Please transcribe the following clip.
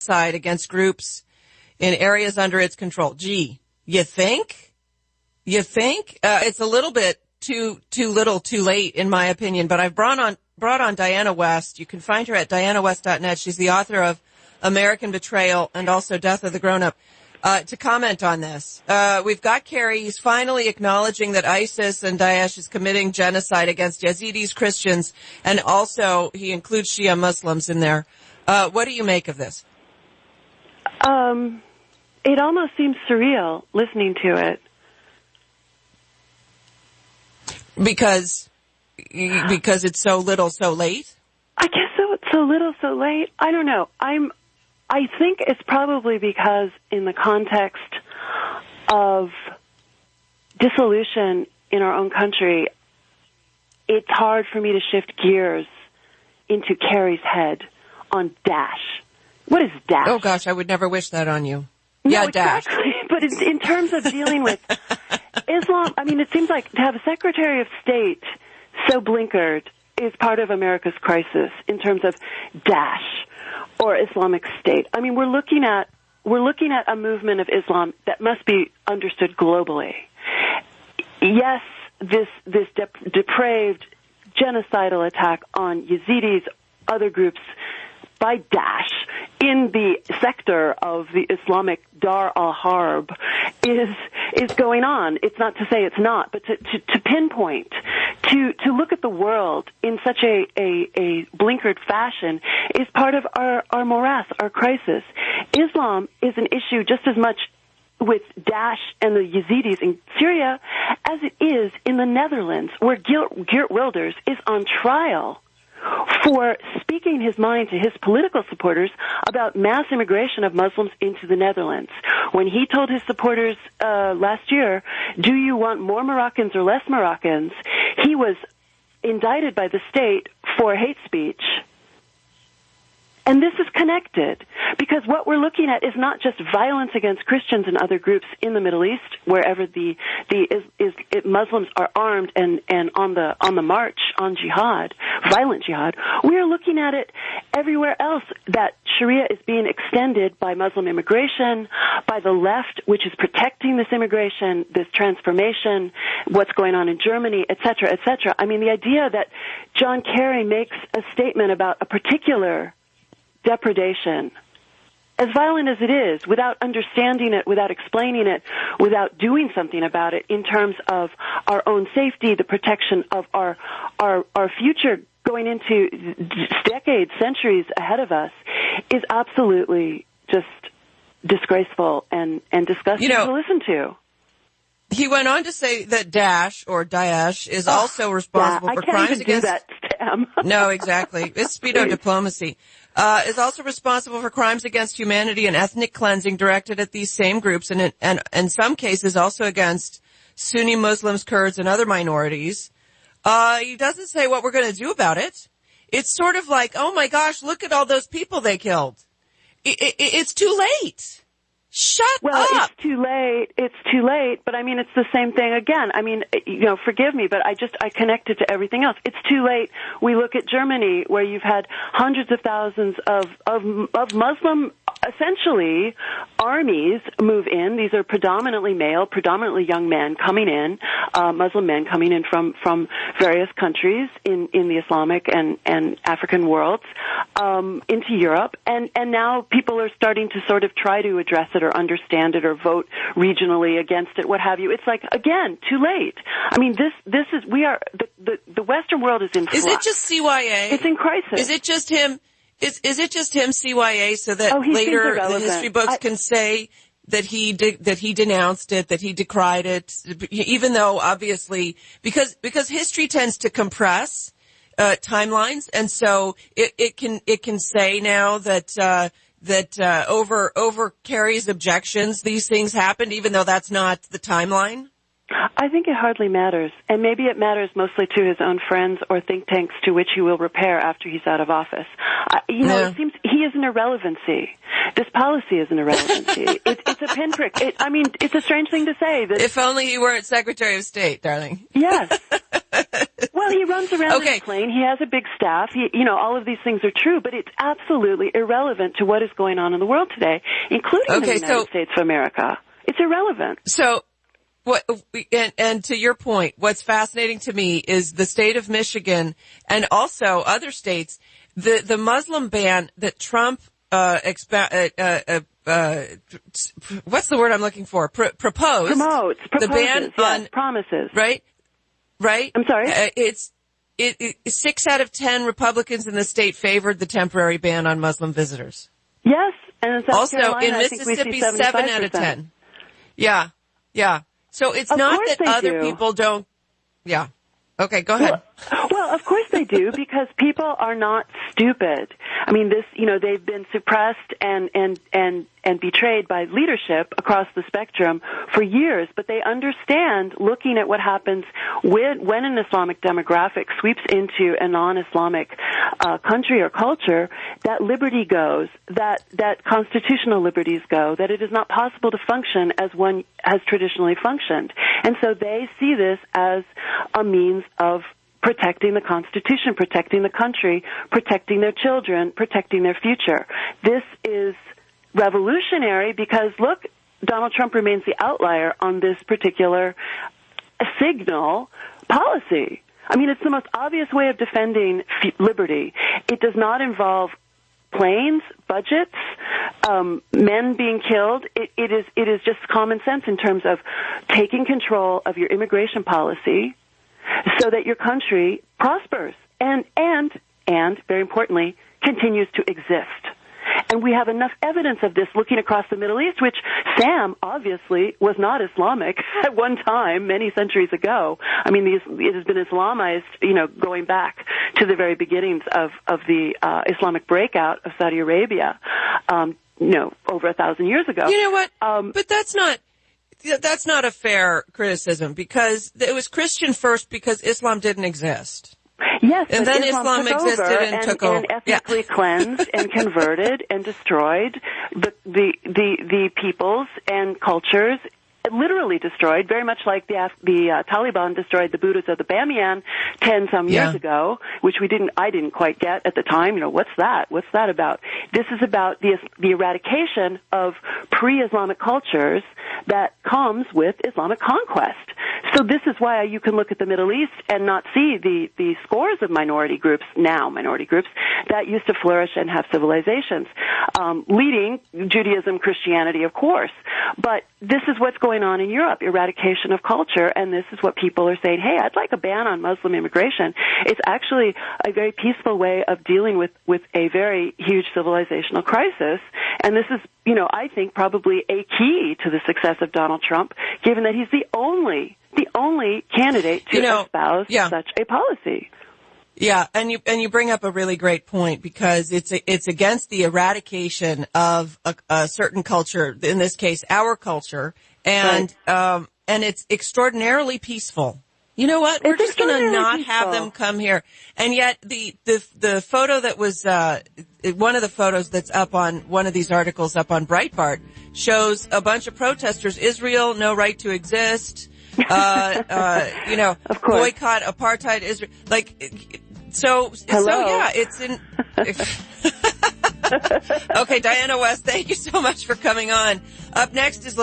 genocide against groups in areas under its control. Gee, you think? It's a little bit too little, too late, in my opinion. But I've brought on Diana West. You can find her at dianawest.net. She's the author of American Betrayal and also Death of the Grown-Up. To comment on this, we've got Kerry. He's finally acknowledging that ISIS and Daesh is committing genocide against Yazidis, Christians, and also he includes Shia Muslims in there. What do you make of this? It almost seems surreal listening to it. Because it's so little, so late? I guess it's so little, so late. I don't know. I think it's probably because in the context of dissolution in our own country, it's hard for me to shift gears into Kerry's head on Daesh. What is Daesh? Oh, gosh, I would never wish that on you. No, yeah, exactly. Daesh. But in terms of dealing with Islam, I mean, it seems like to have a Secretary of State so blinkered is part of America's crisis in terms of Daesh or Islamic State. I mean, we're looking at a movement of Islam that must be understood globally. Yes, this depraved genocidal attack on Yazidis, other groups by Daesh in the sector of the Islamic Dar al-Harb is going on. It's not to say it's not, but to pinpoint, to look at the world in such a blinkered fashion is part of our morass, our crisis. Islam is an issue just as much with Daesh and the Yazidis in Syria as it is in the Netherlands, where Geert Wilders is on trial for speaking his mind to his political supporters about mass immigration of Muslims into the Netherlands. When he told his supporters last year, do you want more Moroccans or less Moroccans, he was indicted by the state for hate speech. And this is connected, because what we're looking at is not just violence against Christians and other groups in the Middle East, wherever the Muslims are armed and on the march on jihad, violent jihad. We are looking at it everywhere else, that Sharia is being extended by Muslim immigration, by the left, which is protecting this immigration, this transformation, what's going on in Germany, et cetera, et cetera. I mean, the idea that John Kerry makes a statement about a particular depredation, as violent as it is, without understanding it, without explaining it, without doing something about it in terms of our own safety, the protection of our future going into decades, centuries ahead of us, is absolutely just disgraceful and disgusting to listen to. He went on to say that Daesh is also responsible for crimes against... I can't even do that, Sam. No, exactly. It's speedo diplomacy. Is also responsible for crimes against humanity and ethnic cleansing directed at these same groups, and in some cases also against Sunni Muslims, Kurds, and other minorities. He doesn't say what we're going to do about it. It's sort of like, oh my gosh, look at all those people they killed. It's too late. Shut up. Well, it's too late, but I mean, it's the same thing again. I mean, forgive me, but I connect it to everything else. It's too late. We look at Germany, where you've had hundreds of thousands of Muslim, essentially, armies move in. These are predominantly male, predominantly young men coming in, Muslim men coming in from various countries in the Islamic and African worlds, into Europe. And now people are starting to sort of try to address it or understand it or vote regionally against it, what have you. It's like, again, too late. I mean, this is, the Western world is in flux. Is it just CYA? It's in crisis. Is it just him? Is it just him, CYA, so that later the history books can say that he denounced it, that he decried it, even though obviously, because history tends to compress timelines, and so it can say now that over Kerry's objections, these things happened, even though that's not the timeline? I think it hardly matters, and maybe it matters mostly to his own friends or think tanks to which he will repair after he's out of office. It seems he is an irrelevancy. This policy is an irrelevancy. It's a pinprick. It's a strange thing to say. That if only he weren't Secretary of State, darling. Yes. Well, he runs around in a plane. He has a big staff. All of these things are true, but it's absolutely irrelevant to what is going on in the world today, including the United States of America. It's irrelevant. So, and to your point, what's fascinating to me is the state of Michigan and also other states, the Muslim ban that Trump, what's the word I'm looking for? Proposed. The ban on promises. Right? I'm sorry? It's 6 out of 10 Republicans in the state favored the temporary ban on Muslim visitors. Yes. And in South also, Carolina, in Mississippi, 7 out of 10. Yeah. So it's not that other people don't. Yeah. Okay, go ahead. Well, of course they do, because people are not stupid. I mean, they've been suppressed and betrayed by leadership across the spectrum for years, but they understand, looking at what happens when an Islamic demographic sweeps into a non-Islamic country or culture, that liberty goes, that constitutional liberties go, that it is not possible to function as one has traditionally functioned. And so they see this as a means of protecting the Constitution, protecting the country, protecting their children, protecting their future. This is revolutionary because, look, Donald Trump remains the outlier on this particular signal policy. I mean, it's the most obvious way of defending liberty. It does not involve planes, budgets, men being killed. It is just common sense in terms of taking control of your immigration policy so that your country prospers and very importantly, continues to exist. And we have enough evidence of this looking across the Middle East, which Sam obviously was not Islamic at one time, many centuries ago. I mean, it has been Islamized, going back to the very beginnings of the Islamic breakout of Saudi Arabia, over 1,000 years ago. You know what? But that's not a fair criticism, because it was Christian first because Islam didn't exist. Yes, and then Islam existed and took over, and ethnically cleansed and converted and destroyed the peoples and cultures. Literally destroyed, very much like the Taliban destroyed the Buddhas of the Bamiyan 10-some years ago, which I didn't quite get at the time. What's that? What's that about? This is about the eradication of pre-Islamic cultures that comes with Islamic conquest. So this is why you can look at the Middle East and not see the scores of minority groups that used to flourish and have civilizations, leading Judaism, Christianity, of course. But this is what's going on in Europe, eradication of culture, and this is what people are saying, hey, I'd like a ban on Muslim immigration. It's actually a very peaceful way of dealing with a very huge civilizational crisis, and this is, I think probably a key to the success of Donald Trump, given that he's the only candidate to espouse such a policy. Yeah, and you bring up a really great point, because it's against the eradication of a certain culture, in this case our culture, and it's extraordinarily peaceful. You know what? We're just going to not have them come here. And yet the photo that was one of the photos that's up on one of these articles up on Breitbart shows a bunch of protesters. Israel, no right to exist. Of course. Boycott apartheid Israel. So yeah, it's in. Okay, Diana West, thank you so much for coming on. Up next is